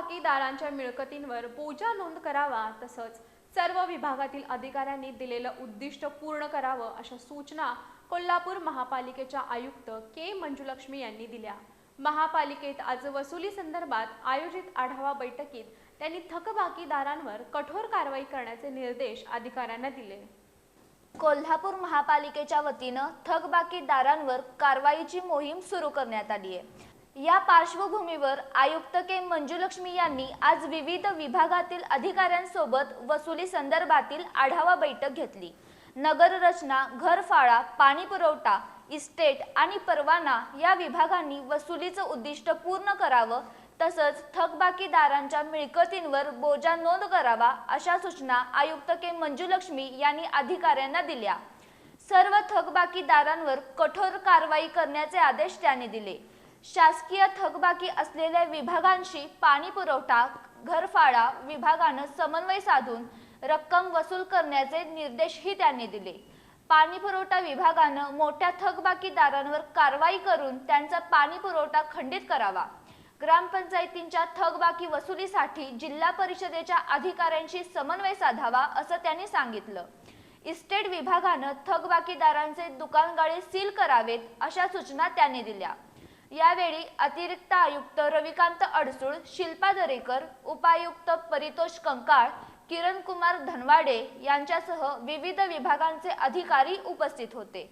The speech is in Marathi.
थकबाकीदारांच्या मिळकतींवर बोजा नोंद करावा, तसंच सर्व विभागातील अधिकाऱ्यांनी दिलेलं उद्दिष्ट पूर्ण करावं अशा सूचना कोल्हापूर महापालिकेच्या आयुक्त के मंजुलक्ष्मी यांनी दिल्या। महापालिकेत आज वसुली संदर्भात आयोजित आढावा बैठकीत त्यांनी थकबाकीदारांवर कठोर कारवाई करण्याचे निर्देश अधिकाऱ्यांना दिले। कोल्हापूर महापालिकेच्या वतीनं थकबाकीदारांवर कारवाईची मोहीम सुरू करण्यात आली आहे। या पार्श्वभूमीवर आयुक्त के मंजुलक्ष्मी यांनी आज विविध विभागातील अधिकाऱ्यांसोबत वसुली संदर्भातील आढावा बैठक घेतली। नगर रचना, घरफाळा, पाणी पुरवठा, इस्टेट आणि परवाना या विभागांनी वसुलीचं उद्दिष्ट पूर्ण करावं, तसंच थकबाकीदारांच्या मिळकतींवर बोजा नोंद करावा अशा सूचना आयुक्त के मंजुलक्ष्मी यांनी अधिकाऱ्यांना दिल्या। सर्व थकबाकीदारांवर कठोर कारवाई करण्याचे आदेश त्यांनी दिले। शासकीय थकबाकी असलेल्या विभागांशी पाणी पुरवठा, घरफाळा विभागानं समन्वय साधून रक्कम वसूल करण्याचे निर्देशही त्यांनी दिले। पाणी पुरवठा विभागानं मोठ्या थकबाकीदारांवर कारवाई करून त्यांचा पाणी पुरवठा खंडित करावा। ग्रामपंचायतींच्या थकबाकी वसुलीसाठी जिल्हा परिषदेच्या अधिकाऱ्यांशी समन्वय साधावा असं त्यांनी सांगितलं। इस्टेट विभागानं थकबाकीदारांचे दुकानगाळे सील करावेत अशा सूचना त्यांनी दिल्या। यावेळी अतिरिक्त आयुक्त रविकांत अडसूळ, शिल्पा दरेकर, उपायुक्त परितोष कंकाळ, किरण कुमार धनवाडे यांच्यासह विविध विभागांचे अधिकारी उपस्थित होते।